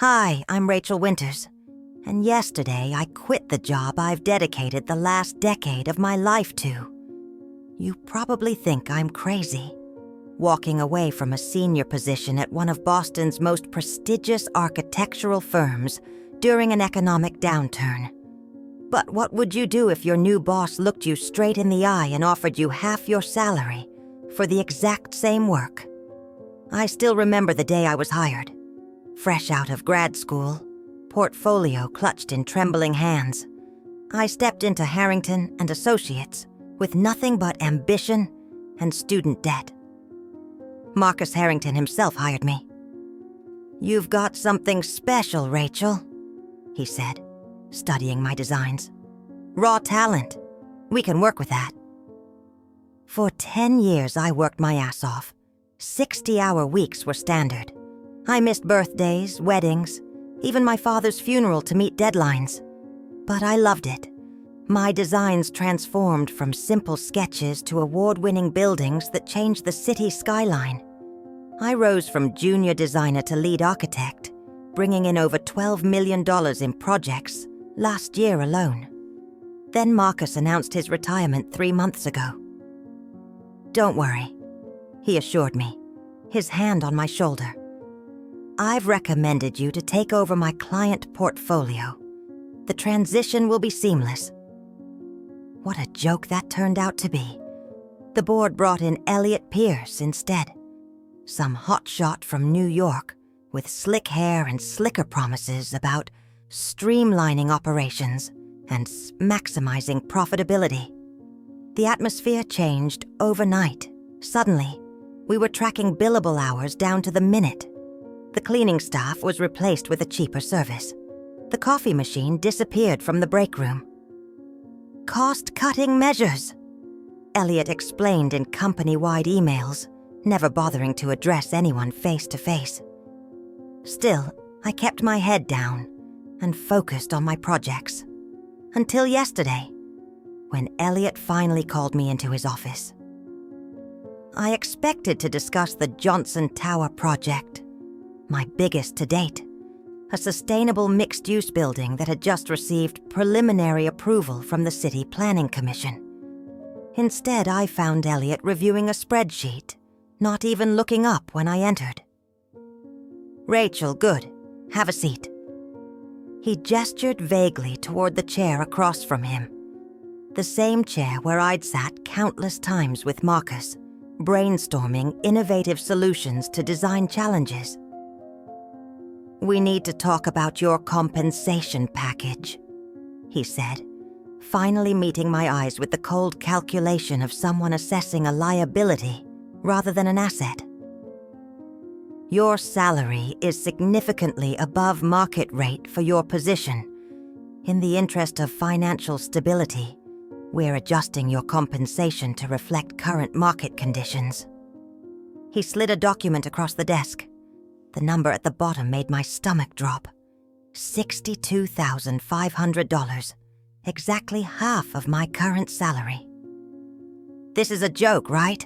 Hi, I'm Rachel Winters, and yesterday I quit the job I've dedicated the last decade of my life to. You probably think I'm crazy, walking away from a senior position at one of Boston's most prestigious architectural firms during an economic downturn. But what would you do if your new boss looked you straight in the eye and offered you half your salary for the exact same work? I still remember the day I was hired. Fresh out of grad school, portfolio clutched in trembling hands, I stepped into Harrington and Associates with nothing but ambition and student debt. Marcus Harrington himself hired me. "You've got something special, Rachel," he said, studying my designs. "Raw talent. We can work with that." For 10 years I worked my ass off. 60-hour weeks were standard. I missed birthdays, weddings, even my father's funeral to meet deadlines. But I loved it. My designs transformed from simple sketches to award-winning buildings that changed the city skyline. I rose from junior designer to lead architect, bringing in over $12 million in projects last year alone. Then Marcus announced his retirement 3 months ago. "Don't worry," he assured me, his hand on my shoulder. "I've recommended you to take over my client portfolio. The transition will be seamless." What a joke that turned out to be. The board brought in Elliot Pierce instead, some hotshot from New York with slick hair and slicker promises about streamlining operations and maximizing profitability. The atmosphere changed overnight. Suddenly, we were tracking billable hours down to the minute. The cleaning staff was replaced with a cheaper service. The coffee machine disappeared from the break room. "Cost-cutting measures," Elliot explained in company-wide emails, never bothering to address anyone face-to-face. Still, I kept my head down and focused on my projects. Until yesterday, when Elliot finally called me into his office. I expected to discuss the Johnson Tower project, my biggest to date, a sustainable mixed-use building that had just received preliminary approval from the City Planning Commission. Instead, I found Elliot reviewing a spreadsheet, not even looking up when I entered. "Rachel, good. Have a seat." He gestured vaguely toward the chair across from him, the same chair where I'd sat countless times with Marcus, brainstorming innovative solutions to design challenges. "We need to talk about your compensation package," he said, finally meeting my eyes with the cold calculation of someone assessing a liability rather than an asset. "Your salary is significantly above market rate for your position. In the interest of financial stability, we're adjusting your compensation to reflect current market conditions." He slid a document across the desk. The number at the bottom made my stomach drop. $62,500, exactly half of my current salary. "This is a joke, right?"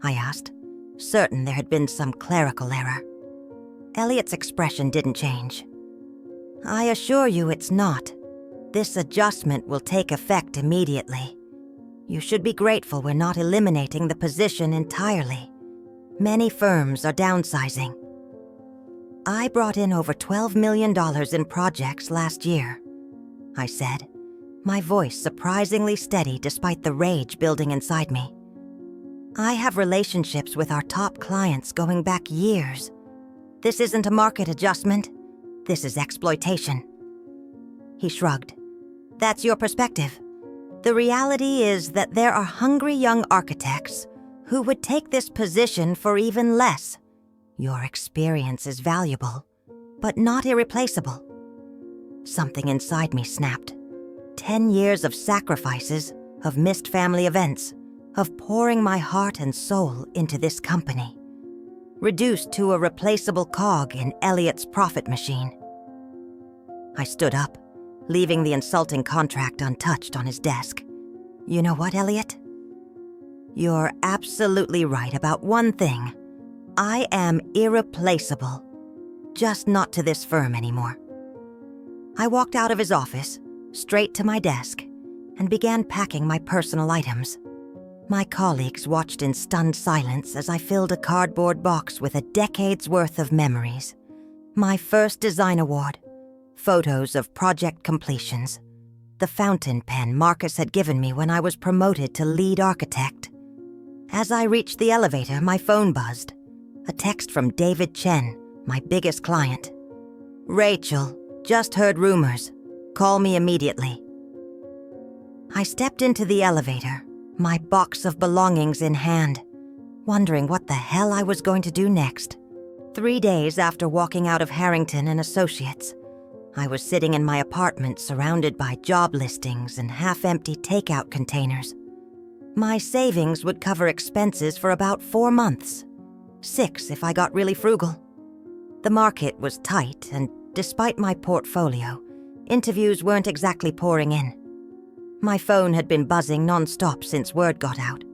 I asked, certain there had been some clerical error. Elliot's expression didn't change. "I assure you it's not. This adjustment will take effect immediately. You should be grateful we're not eliminating the position entirely. Many firms are downsizing." "I brought in over $12 million in projects last year," I said, my voice surprisingly steady despite the rage building inside me. "I have relationships with our top clients going back years. This isn't a market adjustment. This is exploitation." He shrugged. "That's your perspective. The reality is that there are hungry young architects who would take this position for even less. Your experience is valuable, but not irreplaceable." Something inside me snapped. 10 years of sacrifices, of missed family events, of pouring my heart and soul into this company, reduced to a replaceable cog in Elliot's profit machine. I stood up, leaving the insulting contract untouched on his desk. "You know what, Elliot? You're absolutely right about one thing. I am irreplaceable. just not to this firm anymore. I walked out of his office, straight to my desk, and began packing my personal items. My colleagues watched in stunned silence as I filled a cardboard box with a decade's worth of memories. My first design award, photos of project completions, the fountain pen Marcus had given me when I was promoted to lead architect. As I reached the elevator, my phone buzzed. A text from David Chen, my biggest client. "Rachel, just heard rumors. Call me immediately." I stepped into the elevator, my box of belongings in hand, wondering what the hell I was going to do next. 3 days after walking out of Harrington and Associates, I was sitting in my apartment surrounded by job listings and half-empty takeout containers. My savings would cover expenses for about 4 months, 6 if I got really frugal. The market was tight, and despite my portfolio, interviews weren't exactly pouring in. My phone had been buzzing non-stop since word got out.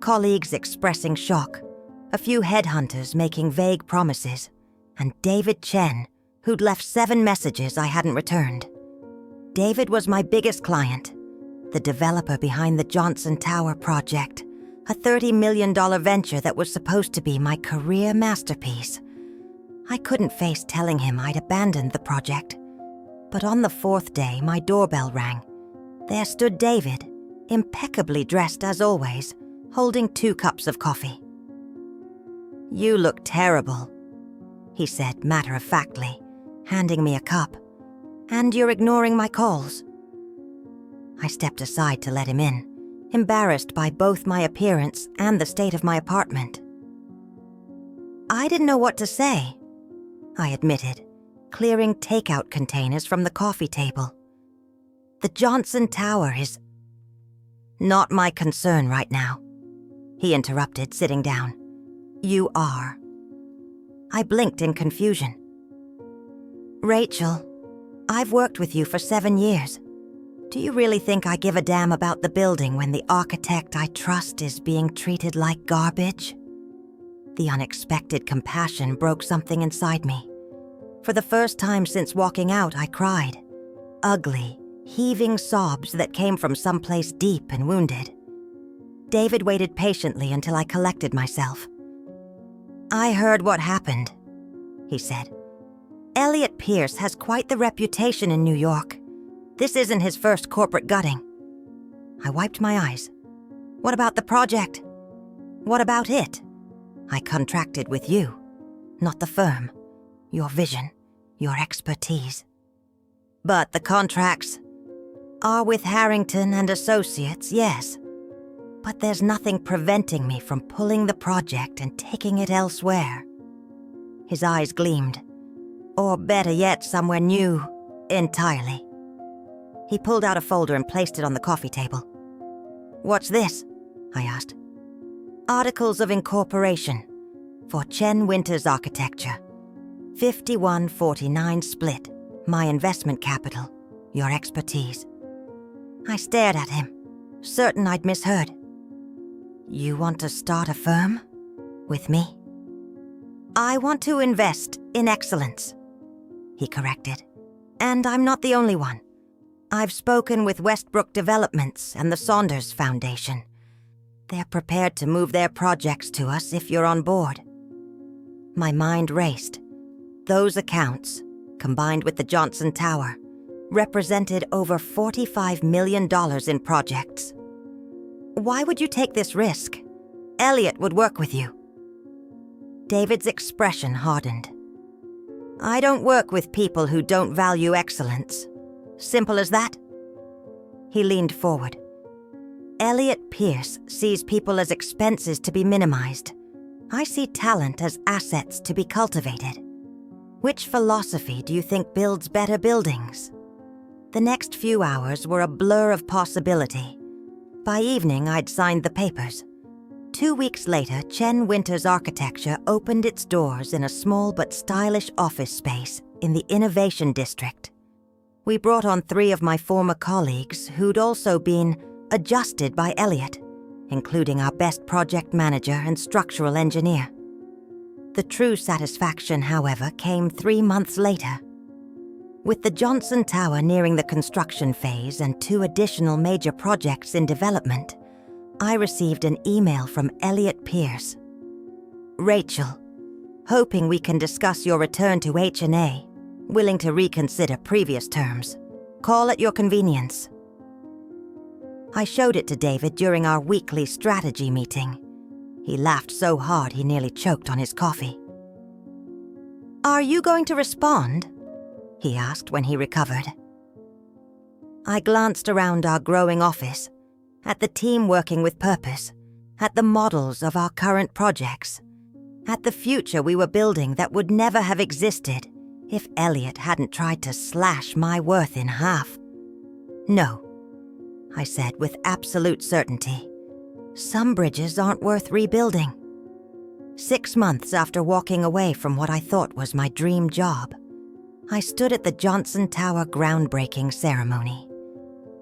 Colleagues expressing shock, a few headhunters making vague promises, and David Chen, who'd left 7 messages I hadn't returned. David was my biggest client, the developer behind the Johnson Tower project, a $30 million venture that was supposed to be my career masterpiece. I couldn't face telling him I'd abandoned the project. But on the 4th day, my doorbell rang. There stood David, impeccably dressed as always, holding 2 cups of coffee. "You look terrible," he said matter-of-factly, handing me a cup. "And you're ignoring my calls." I stepped aside to let him in, embarrassed by both my appearance and the state of my apartment. "I didn't know what to say," I admitted, clearing takeout containers from the coffee table. "The Johnson Tower is—" "Not my concern right now," he interrupted, sitting down. "You are." I blinked in confusion. "Rachel, I've worked with you for 7 years. Do you really think I give a damn about the building when the architect I trust is being treated like garbage?" The unexpected compassion broke something inside me. For the first time since walking out, I cried. Ugly, heaving sobs that came from someplace deep and wounded. David waited patiently until I collected myself. "I heard what happened," he said. "Elliot Pierce has quite the reputation in New York. This isn't his first corporate gutting." I wiped my eyes. "What about the project? What about it? I contracted with you, not the firm. Your vision, your expertise." "But the contracts are with Harrington and Associates, yes. But there's nothing preventing me from pulling the project and taking it elsewhere." His eyes gleamed. "Or better yet, somewhere new entirely." He pulled out a folder and placed it on the coffee table. "What's this?" I asked. "Articles of incorporation for Chen Winters Architecture. 51-49 split, my investment capital, your expertise." I stared at him, certain I'd misheard. "You want to start a firm? With me?" "I want to invest in excellence," he corrected. "And I'm not the only one. I've spoken with Westbrook Developments and the Saunders Foundation. They're prepared to move their projects to us if you're on board." My mind raced. Those accounts, combined with the Johnson Tower, represented over $45 million in projects. "Why would you take this risk? Elliot would work with you." David's expression hardened. "I don't work with people who don't value excellence. Simple as that." He leaned forward. "Elliot Pierce sees people as expenses to be minimized. I see talent as assets to be cultivated. Which philosophy do you think builds better buildings?" The next few hours were a blur of possibility. By evening, I'd signed the papers. 2 weeks later, Chen Winters Architecture opened its doors in a small but stylish office space in the Innovation District. We brought on 3 of my former colleagues who'd also been adjusted by Elliot, including our best project manager and structural engineer. The true satisfaction, however, came 3 months later. With the Johnson Tower nearing the construction phase and 2 additional major projects in development, I received an email from Elliot Pierce. Rachel, hoping we can discuss your return to H&A, willing to reconsider previous terms. Call at your convenience. I showed it to David during our weekly strategy meeting. He laughed so hard he nearly choked on his coffee. "Are you going to respond?" he asked when he recovered. I glanced around our growing office, at the team working with purpose, at the models of our current projects, at the future we were building that would never have existed if Elliot hadn't tried to slash my worth in half. "No," I said with absolute certainty. "Some bridges aren't worth rebuilding." 6 months after walking away from what I thought was my dream job, I stood at the Johnson Tower groundbreaking ceremony.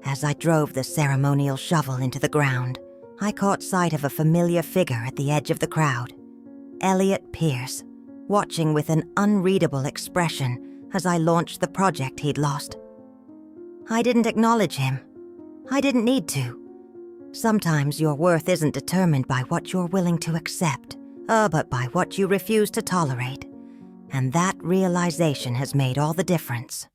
As I drove the ceremonial shovel into the ground, I caught sight of a familiar figure at the edge of the crowd. Elliot Pierce, watching with an unreadable expression as I launched the project he'd lost. I didn't acknowledge him. I didn't need to. Sometimes your worth isn't determined by what you're willing to accept, but by what you refuse to tolerate. And that realization has made all the difference.